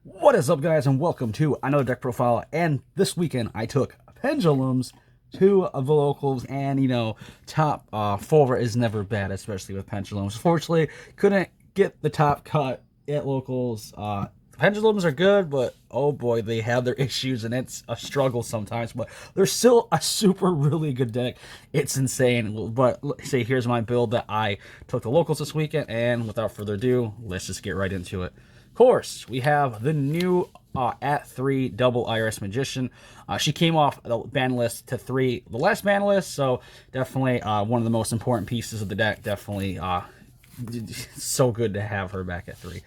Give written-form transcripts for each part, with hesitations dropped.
What is up, guys, and welcome to another deck profile. And this weekend I took Pendulums to the locals, and top 4 is never bad, especially with Pendulums. Fortunately, couldn't get the top cut at locals. Pendulums are good, but oh boy, they have their issues, and it's a struggle sometimes. But they're still a super really good deck. It's insane. But say here's my build that I took the locals this weekend, and without further ado, let's just get right into it. Of course, we have the new at 3 double Iris Magician. She came off the ban list to 3, the last ban list, so definitely one of the most important pieces of the deck. Definitely so good to have her back at 3.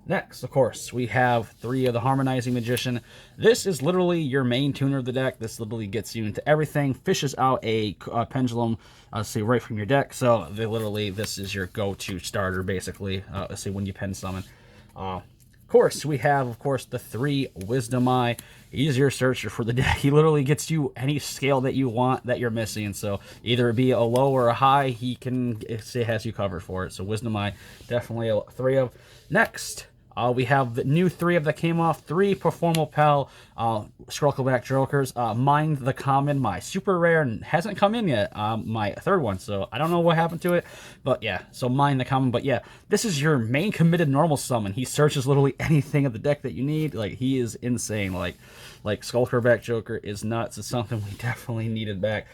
Next, of course, we have 3 of the Harmonizing Magician. This is literally your main tuner of the deck. This literally gets you into everything, fishes out a pendulum, say right from your deck. So this is your go-to starter, basically. Let's say when you pen summon. Of course, we have, the 3 Wisdom Eye. He's your searcher for the deck. He literally gets you any scale that you want that you're missing. So either it be a low or a high, he can say has you covered for it. So Wisdom Eye, definitely 3 of. Next, we have the new 3 of that came off. 3 Performal Pal, Scruckleback Jokers. Mind the Common, my super rare, and hasn't come in yet. My 3rd one, so I don't know what happened to it. But yeah, so Mind the Common. But yeah, this is your main committed normal summon. He searches literally anything of the deck that you need. Like, he is insane. Like Scruckleback Joker is nuts. It's something we definitely needed back.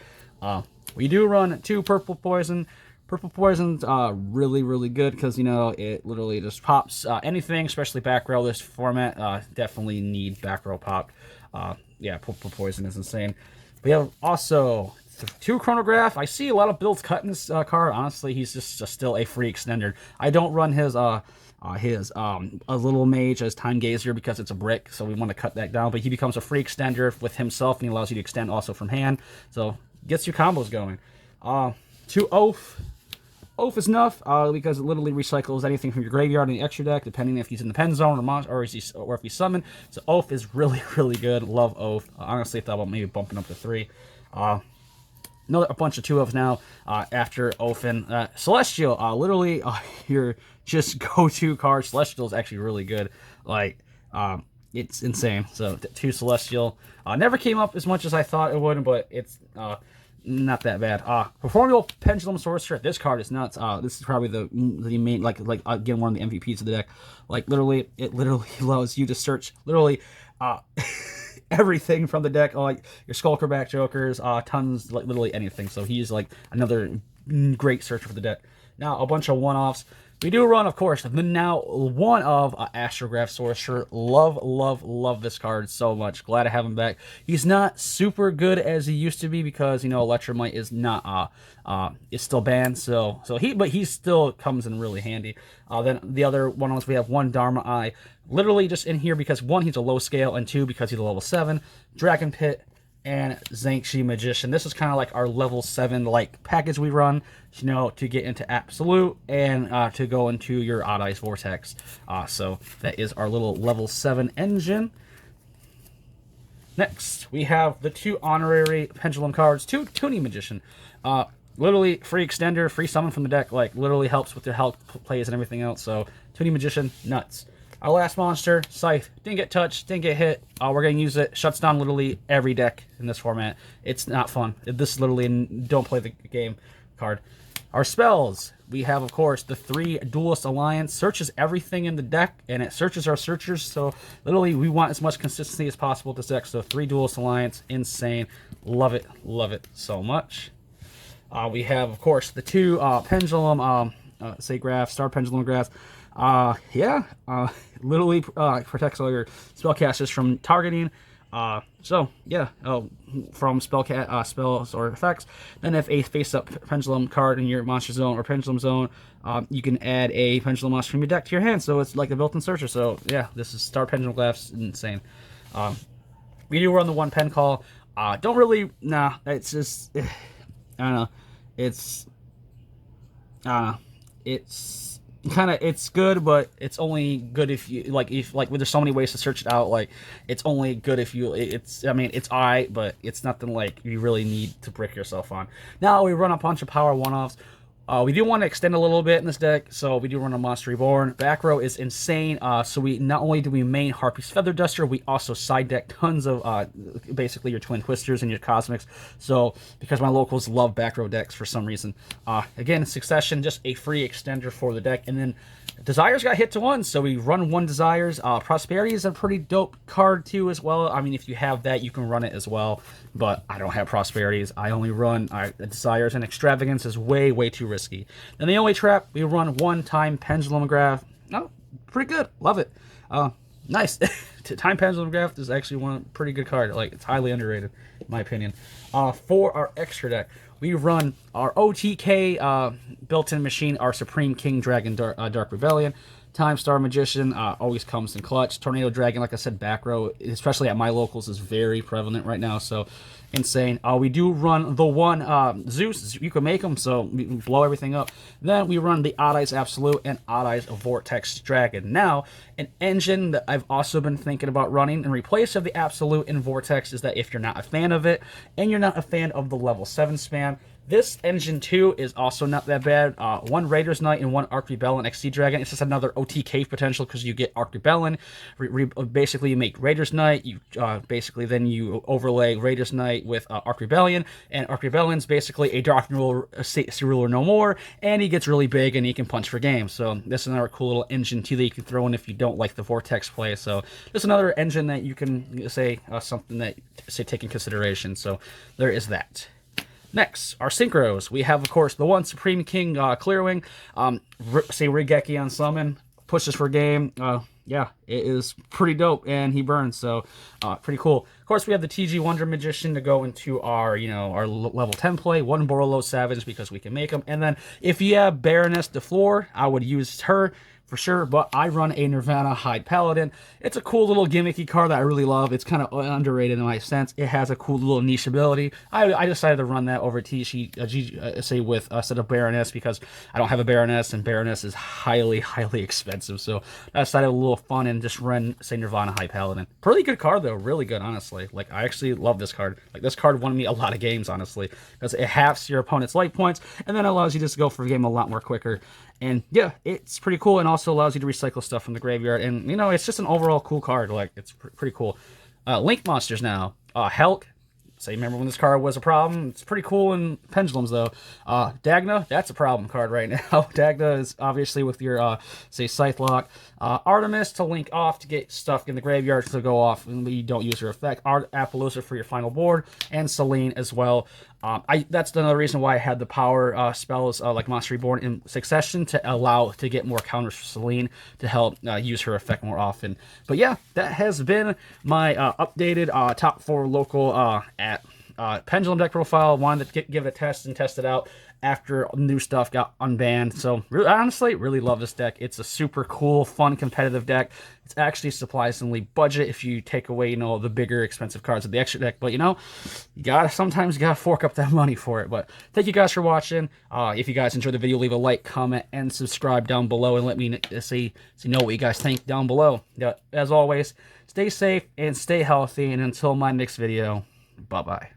We do run 2 Purple Poison. Purple Poison's really, really good because, it literally just pops anything, especially back row. This format definitely need back row popped. Yeah, Purple Poison is insane. We have also 2 Chronograph. I see a lot of builds cutting this card. Honestly, he's just still a free extender. I don't run his a little mage as Time Gazer because it's a brick, so we want to cut that down. But he becomes a free extender with himself, and he allows you to extend also from hand. So gets your combos going. 2 Oath. Oath is enough because it literally recycles anything from your graveyard in the extra deck, depending if he's in the pen zone or if he's summoned. So Oath is really, really good. Love Oath. Honestly, thought about maybe bumping up to 3. Another a bunch of 2 Oaths now after Oath and Celestial. Literally, your just go-to card. Celestial is actually really good. Like, it's insane. So 2 Celestial. Never came up as much as I thought it would, but it's not that bad. Performal Pendulum Sorcerer. This card is nuts. This is probably the main, again, one of the MVPs of the deck. Like, literally, it literally allows you to search literally everything from the deck, like your Scruckleback Jokers, tons, like literally anything. So he's like another great searcher for the deck. Now, a bunch of one-offs. We do run, of course, the now one of Astrograph Sorcerer. Love this card so much. Glad to have him back. He's not super good as he used to be because, Electromite is not is still banned. But he still comes in really handy. Then the other one we have 1 Dharma Eye, literally just in here because 1, he's a low scale, and 2, because he's a level 7. Dragon Pit and Zangshi Magician. This is kind of like our level 7 package we run, to get into Absolute and to go into your Odd Eyes Vortex. So that is our little level 7 engine. Next, we have the 2 honorary Pendulum cards. 2 Tuning Magician. Literally free extender, free summon from the deck. Like, literally helps with their health plays and everything else. So Tuning Magician, nuts. Our last monster, Scythe, didn't get touched, didn't get hit. We're going to use it. Shuts down literally every deck in this format. It's not fun. This is literally a don't play the game card. Our spells, we have, of course, the 3 Duelist Alliance. Searches everything in the deck, and it searches our searchers. So literally, we want as much consistency as possible with this deck. So 3 Duelist Alliance, insane. Love it so much. We have, of course, the 2 Pendulum, say graphs, Star Pendulum graphs. Literally protects all your spellcasters from targeting. From spells or effects. Then if a face-up pendulum card in your monster zone or pendulum zone, you can add a pendulum monster from your deck to your hand. So it's like a built-in searcher. So yeah, this is Star Pendulum Graphs, insane. We do run the 1 pen call. Don't really, it's just, I don't know. It's it's good, but it's only good if you there's so many ways to search it out. Like, it's only good if you it's alright, but it's nothing like you really need to brick yourself on. Now we run a bunch of power one-offs. We do want to extend a little bit in this deck, so we do run a Monster Reborn. Back row is insane, so we not only do we main Harpy's Feather Duster, we also side deck tons of basically your Twin Twisters and your Cosmics. So because my locals love back row decks for some reason. Again, Succession, just a free extender for the deck, and then Desires got hit to 1, so we run 1 Desires. Prosperity is a pretty dope card too as well. I mean, if you have that, you can run it as well, but I don't have Prosperities. I only run Desires, and Extravagance is way, way too risky. Then the only trap, we run 1 Time Pendulum Graph. Oh, pretty good. Love it. Nice. Time Pendulum Graph is actually one pretty good card. Like, it's highly underrated, in my opinion. For our extra deck, we run our OTK built-in machine, our Supreme King Dragon Dark Rebellion. Time Star Magician always comes in clutch. Tornado Dragon, like I said, back row, especially at my locals, is very prevalent right now, so insane. We do run the one Zeus. You can make them, so we blow everything up. Then we run the Odd Eyes Absolute and Odd Eyes Vortex Dragon. Now, an engine that I've also been thinking about running in replace of the Absolute and Vortex is that if you're not a fan of it, and you're not a fan of the level 7 spam, this engine 2 is also not that bad. 1 Raider's Knight and 1 Arc Rebellion XC Dragon. It's just another OTK potential because you get Arc Rebellion. Basically, you make Raider's Knight. You basically then you overlay Raider's Knight with Arc Rebellion, and Arc Rebellion's basically a Dark Ruler, Ruler no more, and he gets really big and he can punch for games. So this is another cool little engine 2 that you can throw in if you don't like the Vortex play. So just another engine that you can say something that take in consideration. So there is that. Next, our Synchros. We have, of course, the one Supreme King Clearwing. Say Rigeki on summon, pushes for game. Yeah, it is pretty dope, and he burns, so pretty cool. Of course, we have the TG Wonder Magician to go into our, our level 10 play. 1 Borolo Savage because we can make them. And then if you have Baroness DeFleur, I would use her for sure, but I run a Nirvana Hide Paladin. It's a cool little gimmicky card that I really love. It's kind of underrated in my sense. It has a cool little niche ability. I decided to run that over say with a set of Baroness because I don't have a Baroness, and Baroness is highly, highly expensive. So I decided a little fun and just run, say, Nirvana Hide Paladin. Pretty good card though, really good, honestly. Like, I actually love this card. Like, this card won me a lot of games, honestly, because it halves your opponent's life points and then allows you to just go for a game a lot more quicker. And yeah, it's pretty cool, and also allows you to recycle stuff from the graveyard. And it's just an overall cool card. Like, it's pretty cool. Link monsters now. Helk. So you remember when this card was a problem? It's pretty cool in Pendulums, though. Dagna, that's a problem card right now. Dagna is obviously with your, say, Scythe Lock. Artemis to link off to get stuff in the graveyard to go off and you don't use her effect. Appaloosa for your final board. And Selene as well. That's another reason why I had the power spells like Monster Reborn in succession to get more counters for Selene to help use her effect more often. But yeah, that has been my updated top 4 local at Pendulum deck profile. Wanted to give it a test and test it out after new stuff got unbanned. So honestly, really love this deck. It's a super cool, fun, competitive deck. It's actually surprisingly budget if you take away, the bigger, expensive cards of the extra deck. But sometimes you gotta fork up that money for it. But thank you guys for watching. If you guys enjoyed the video, leave a like, comment, and subscribe down below, and let me know what you guys think down below. As always, stay safe and stay healthy. And until my next video, bye bye.